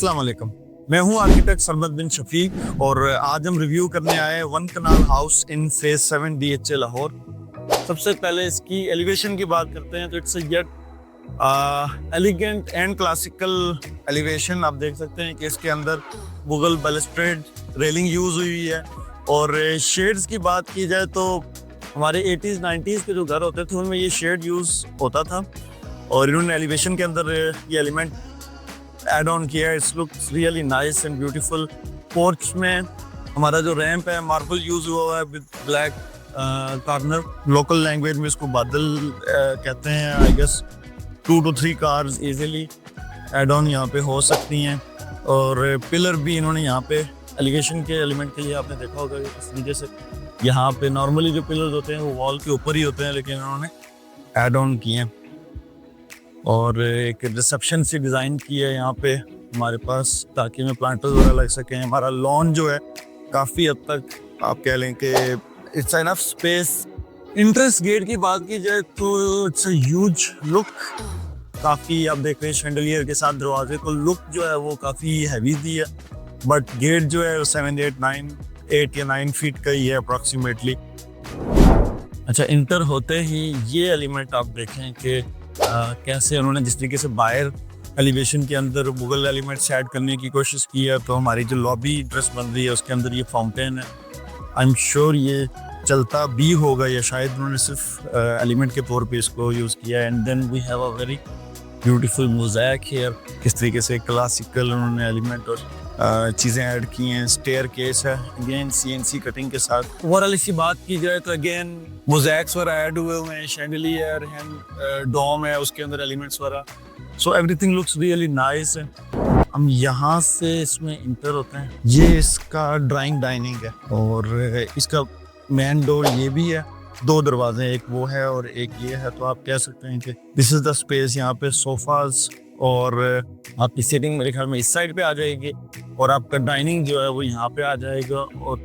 अस्सलाम वालेकुम। मैं हूं आर्किटेक्ट सरमद बिन शफीक और आज हम रिव्यू करने आए हैं one kanal house in phase 7 DHA Lahore. सबसे पहले इसकी एलिवेशन की बात करते हैं तो it's yet elegant and classical elevation. आप देख सकते हैं कि इसके अंदर मुगल बैलस्ट्रेड रेलिंग यूज हुई है। और शेड्स की बात की जाए तो हमारे 80s 90s के जो घर होते थे उनमें ये शेड यूज होता था और इन्होंने एलिवेशन के अंदर ये एलिमेंट एड ऑन किया। It's looks really nice and beautiful. Porch में हमारा जो रैंप है मार्बल यूज हुआ है with black corner. Local language में इसको बादल कहते हैं। I guess 2 to 3 cars easily add on यहाँ पे हो सकती हैं। और पिलर भी इन्होंने यहाँ पे एलिवेशन के एलिमेंट के लिए आपने देखा होगा इस तरीके से यहाँ पे नॉर्मली जो पिलर्स होते हैं वो वॉल के ऊपर ही होते हैं, लेकिन इन्होंने एड ऑन किए हैं। और एक रिसेप्शन सी डिज़ाइन की है यहाँ पे हमारे पास ताकि में प्लांटर्स वगैरह लग सकें। हमारा लॉन जो है काफ़ी हद तक आप कह लें कि it's enough space. Entrance gate की बात की जाए तो इट्स अ ह्यूज लुक। काफ़ी आप देख रहे हैं शैंडलियर के साथ दरवाजे को लुक जो है वो काफ़ी हैवी दी है। बट गेट जो है 8 या 9 फीट का ही है अप्रॉक्सीमेटली। अच्छा, इंटर होते ही ये एलिमेंट आप देखें कि कैसे उन्होंने जिस तरीके से बाहर एलिवेशन के अंदर मुगल एलिमेंट्स ऐड करने की कोशिश की है। तो हमारी जो लॉबी ड्रेस बन रही है उसके अंदर ये फाउंटेन है। आई एम श्योर ये चलता भी होगा या शायद उन्होंने सिर्फ एलिमेंट के तौर पे इसको यूज़ किया है। And then we have a very beautiful mosaic here. किस तरीके से क्लासिकल उन्होंने एलिमेंट और चीज़ें ऐड की हैं। स्टेयर केस है अगेन CNC कटिंग के साथ। ओवरऑल इसकी बात की जाए तो अगेन मोज़ैक्स वगैरह ऐड हुए हैं, शैंडलियर है, डोम है उसके अंदर एलिमेंट्स वगैरह। So everything looks really nice. हम यहाँ से इसमें इंटर होते हैं। ये इसका ड्राइंग डाइनिंग है और इसका मेन डोर ये भी है। 2 दरवाजे, एक वो है और एक ये है। तो आप कह सकते हैं कि दिस इज द स्पेस। यहाँ पे सोफाज और आपकी सीटिंग मेरे ख्याल में इस साइड पे आ जाएगी और आपका डाइनिंग जो है वो यहाँ पे आ जाएगा। और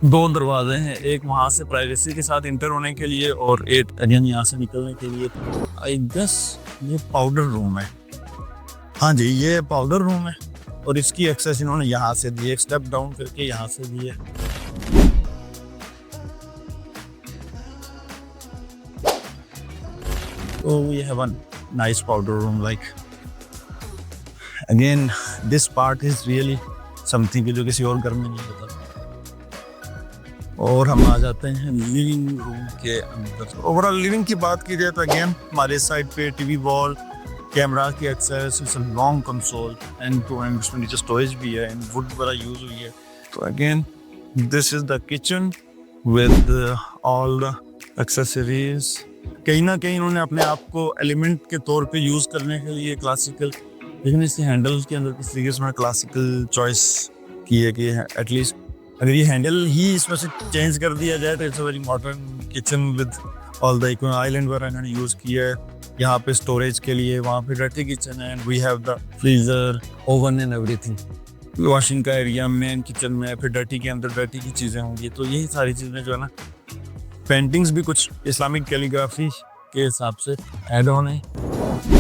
2 दरवाजे हैं, एक वहाँ से प्राइवेसी के साथ इंटर होने के लिए और एक अगेन यहाँ से निकलने के लिए। आई गेस ये पाउडर रूम है। हाँ जी, ये पाउडर रूम है और इसकी एक्सेस इन्होंने यहाँ से दी है, एक स्टेप डाउन करके यहाँ से दी है। तो we have a nice powder room. Like again this part is really something जो किसी और घर में नहीं होता। और हम आ जाते हैं लिविंग रूम के अंदर। ओवरऑल लिविंग की बात की जाए तो अगेन हमारे साइड पे टीवी वॉल, कैमरा की access, it's a long console end to end. उसमें नीचे स्टोरेज भी है एंड वुड वगैरह यूज हुई है। तो again this is the kitchen with all the accessories. कहीं ना कहीं इन्होंने अपने आप को एलिमेंट के तौर पे यूज करने के लिए क्लासिकल, लेकिन इसके हैंडल्स के अंदर किस तरीके से उन्होंने क्लासिकल चॉइस की है कि एटलीस्ट अगर ये हैंडल ही इसमें से चेंज कर दिया जाए तो it's a very modern kitchen with all the icon island वगैरह इन्होंने यूज़ किया है। यहाँ पे स्टोरेज के लिए, वहाँ पे डर्टी किचन है and we have the freezer, oven and everything. Washing का एरिया मेन किचन में, फिर डर्टी के अंदर डर्टी की चीज़ें होंगी। तो यही सारी चीज़ें जो है ना, पेंटिंग्स भी कुछ इस्लामिक कैलीग्राफी के हिसाब से एड ऑन है।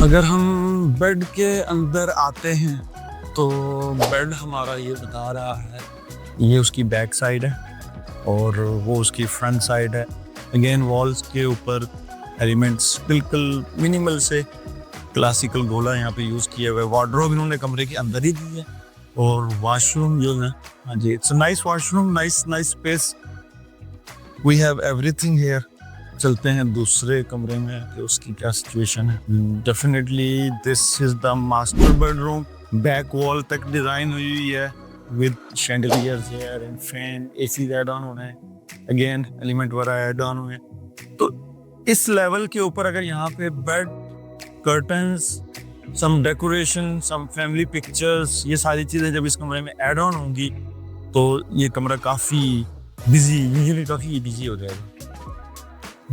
अगर हम बेड के अंदर आते हैं तो बेड हमारा ये बता रहा है ये उसकी बैक साइड है और वो उसकी फ्रंट साइड है। अगेन वॉल्स के ऊपर एलिमेंट्स बिल्कुल मिनिमल से क्लासिकल गोला यहाँ पे यूज़ किया हुआ है। वार्डरोब इन्होंने कमरे के अंदर ही दी है और वॉशरूम जो है, हाँ जी, it's a nice washroom, nice space. We have everything here. चलते हैं दूसरे कमरे में कि उसकी क्या सिचुएशन है। Definitely this is the master bedroom. Back wall तक डिजाइन हुई है with chandeliers here and fan, AC add on होना है। अगेन एलिमेंट वगैरह ऐड ऑन हुए। तो इस लेवल के ऊपर अगर यहाँ पे बेड, कर्टन्स, सम डेकोरेशन, सम फैमिली पिक्चर्स, ये सारी चीज़ें जब इस कमरे में ऐड ऑन होंगी तो ये कमरा काफ़ी काफ़ी बिजी हो जाएगा।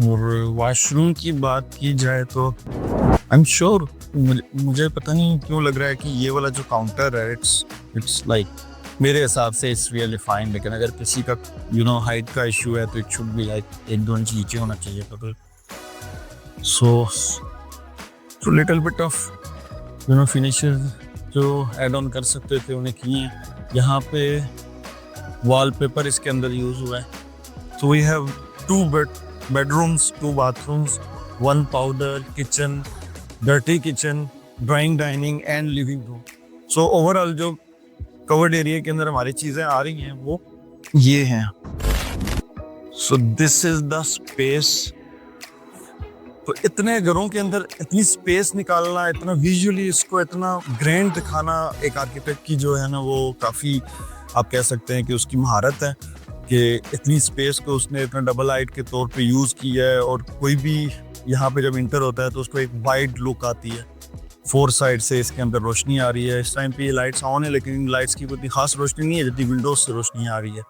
और वॉशरूम की बात की जाए तो आई एम श्योर, मुझे पता नहीं क्यों लग रहा है कि ये वाला जो काउंटर है इट्स लाइक, मेरे हिसाब से इट्स रियली फाइन। लेकिन अगर किसी का हाइट का इशू है तो it should be like 1-2 inch नीचे होना चाहिए था। So little bit of finishes जो ऐड ऑन कर सकते थे उन्हें किए हैं। यहाँ पे वॉलपेपर इसके अंदर यूज़ हुआ है। तो we have 2 bedrooms, 2 bathrooms, 1 powder kitchen, dirty kitchen, drawing dining and living room. So overall जो कवर्ड एरिया के अंदर हमारी चीज़ें आ रही हैं वो ये हैं। So this is the space. तो इतने घरों के अंदर इतनी स्पेस निकालना, इतना विजुअली इसको इतना ग्रैंड दिखाना एक आर्किटेक्ट की जो है ना वो काफ़ी आप कह सकते हैं कि उसकी महारत है कि इतनी स्पेस को उसने इतना डबल हाइट के तौर पे यूज़ किया है। और कोई भी यहाँ पे जब इंटर होता है तो उसको एक वाइड लुक आती है। 4 साइड से इसके अंदर रोशनी आ रही है। इस टाइम पे ये लाइट्स ऑन है लेकिन इन लाइट्स की कोई इतनी खास रोशनी नहीं है जितनी विंडोज से रोशनी आ रही है।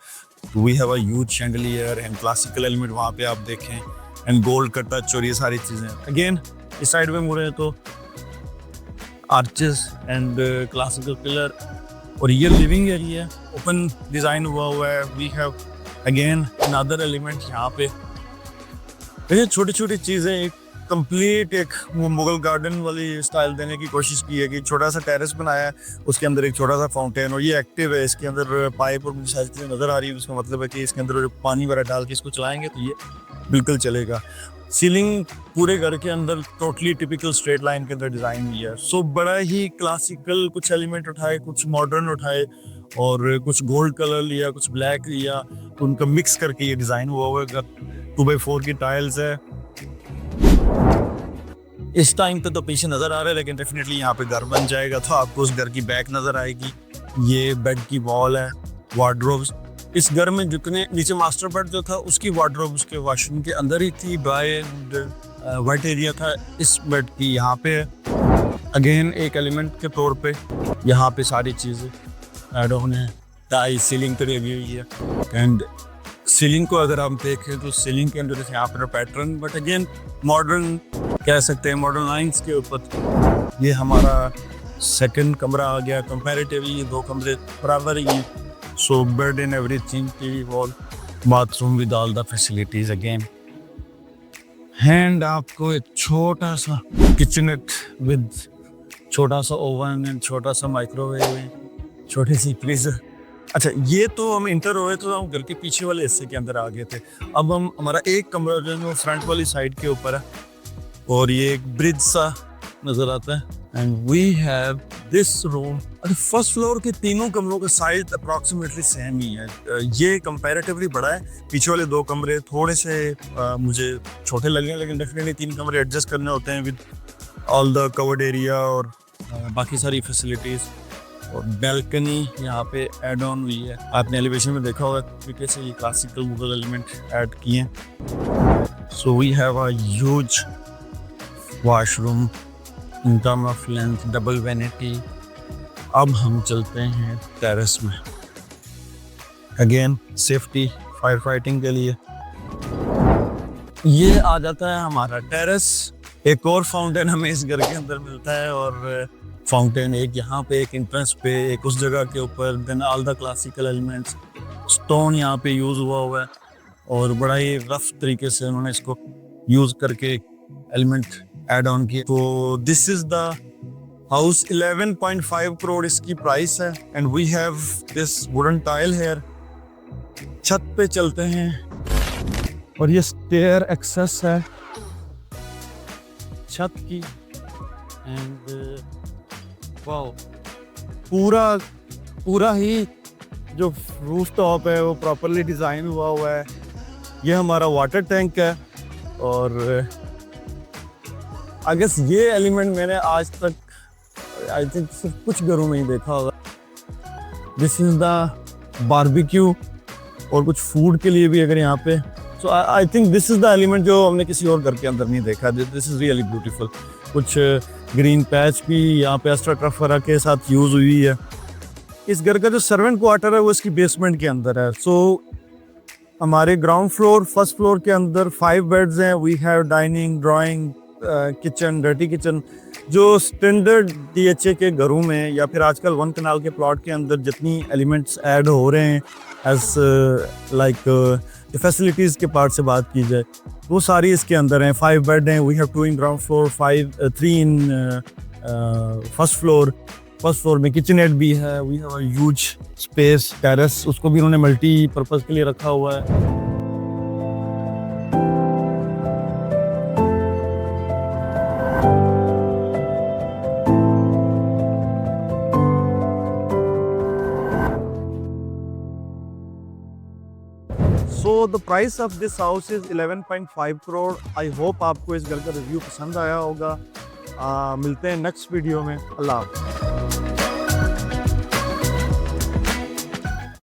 We have a huge chandelier and classical element वहाँ पे आप देखें एंड गोल्ड का टच और ये सारी चीज़ें। अगेन इस साइड में मुड़े तो आर्चेस एंड क्लासिकल पिलर। और ये लिविंग एरिया ओपन डिज़ाइन हुआ है। We have again another element यहाँ पे। ये छोटी छोटी चीज़ें एक कंप्लीट एक मुगल गार्डन वाली स्टाइल देने की कोशिश की है कि छोटा सा टेरेस बनाया है, उसके अंदर एक छोटा सा फाउंटेन और ये एक्टिव है। इसके अंदर पाइप और मुझे सारी चीज़ें नज़र आ रही है। उसका मतलब है कि इसके अंदर जो पानी वगैरह डाल के इसको चलाएंगे तो ये बिल्कुल चलेगा। सीलिंग पूरे घर के अंदर टोटली टिपिकल स्ट्रेट लाइन के अंदर डिज़ाइन हुई है। सो बड़ा ही क्लासिकल कुछ एलिमेंट उठाए, कुछ मॉडर्न उठाए और कुछ गोल्ड कलर लिया, कुछ ब्लैक लिया, तो उनका मिक्स करके ये डिज़ाइन हुआ है। 2x4 की टाइल्स है। इस टाइम पे तो पीछे नज़र आ रहा है लेकिन डेफिनेटली यहाँ पे घर बन जाएगा तो आपको उस घर की बैक नज़र आएगी। ये बेड की वॉल है, वार्डरोब्स। इस घर में जितने नीचे मास्टर बेड जो था उसकी वार्डरोब उसके वॉशरूम के अंदर ही थी। ड्राई एंड वेट एरिया था इस बेड की यहाँ पे है। अगेन एक एलिमेंट के तौर पे यहाँ पे सारी चीज़ें ऐड ऑन है। टाई सीलिंग पे लगी हुई है एंड सीलिंग को अगर आप देखें तो सीलिंग के अंदर यहाँ पर पैटर्न बट अगेन मॉडर्न कह सकते हैं, मॉडर्न लाइन्स के ऊपर। ये हमारा सेकंड कमरा आ गया। कंपैरेटिवली ये 2 कमरे बराबर ही हैं। So bed in everything, TV, wall, bathroom with all the facilities again. And आपको एक छोटा सा किचनेट विद छोटा सा ओवन एंड छोटा सा माइक्रोवेव, छोटी सी फ्रीजर। अच्छा, ये तो हम इंटर हुए तो हम घर के पीछे वाले हिस्से के अंदर आ गए थे। अब हम हमारा एक कमरा जो है वो फ्रंट वाली साइड के ऊपर है और ये एक ब्रिज सा नजर आता है। And we have this room. First floor के तीनों कमरों का साइज अप्रॉक्सीमेटली सेम ही है। ये कंपैरेटिवली बड़ा है। पीछे वाले 2 कमरे थोड़े से मुझे छोटे लगे लेकिन डेफिनेटली 3 कमरे एडजस्ट करने होते हैं with all the covered area और बाकी सारी फैसिलिटीज। और बैल्कनी यहाँ पे ऐड ऑन हुई है। आपने एलिवेशन में देखा होगा तरीके से ये क्लासिकल मुगल एलिमेंट ऐड किए हैं। So we have a huge washroom in term of length, double vanity. अब हम चलते हैं टेरेस में। अगेन सेफ्टी, फायर फाइटिंग के लिए ये आ जाता है हमारा टेरेस। एक और फाउंटेन हमें इस घर के अंदर मिलता है और फाउंटेन एक यहाँ पे, एक एंट्रेंस पे, एक उस जगह के ऊपर। Then all the classical elements, stone यहाँ पे यूज़ हुआ है और बड़ा ही रफ तरीके से उन्होंने इसको यूज़ करके एलिमेंट ऐड ऑन किए। तो this is the house. 11.5 crore इसकी प्राइस है and we have this wooden tile here. छत पे चलते हैं और ये स्टेयर एक्सेस है छत की। एंड वाओ, पूरा ही जो रूफ टॉप है वो प्रॉपरली डिज़ाइन हुआ है। ये हमारा वाटर टैंक है और आई गेस ये एलिमेंट मैंने आज तक आई थिंक सिर्फ कुछ घरों में ही देखा होगा। दिस इज द बारबेक्यू और कुछ फूड के लिए भी अगर यहाँ पे। So I think this is the element जो हमने किसी और घर के अंदर नहीं देखा। This is really beautiful. कुछ ग्रीन पैच भी यहाँ पे एक्स्ट्रा टर्फ वगैरह के साथ यूज़ हुई है। इस घर का जो सर्वेंट क्वार्टर है वो इसकी बेसमेंट के अंदर है। सो हमारे ग्राउंड फ्लोर, फर्स्ट फ्लोर के अंदर 5 बेड्स हैं। We have dining, drawing, kitchen, dirty kitchen. जो स्टैंडर्ड DHA के घरों में या फिर आजकल 1 कनाल के प्लॉट के अंदर जितनी एलिमेंट्स ऐड हो रहे हैं एज लाइक फैसिलिटीज़ के पार्ट से बात की जाए वो सारी इसके अंदर हैं। 5 बेड हैं। We have 2 in ground floor, 3 in first floor first floor में किचननेट भी है, we have a huge space terrace, उसको भी उन्होंने मल्टीपर्पज के लिए रखा हुआ है। So the price of this house is 11.5 crore. I hope आपको इस घर का रिव्यू पसंद आया होगा। मिलते हैं नेक्स्ट वीडियो में। अल्लाह हाफ़िज़।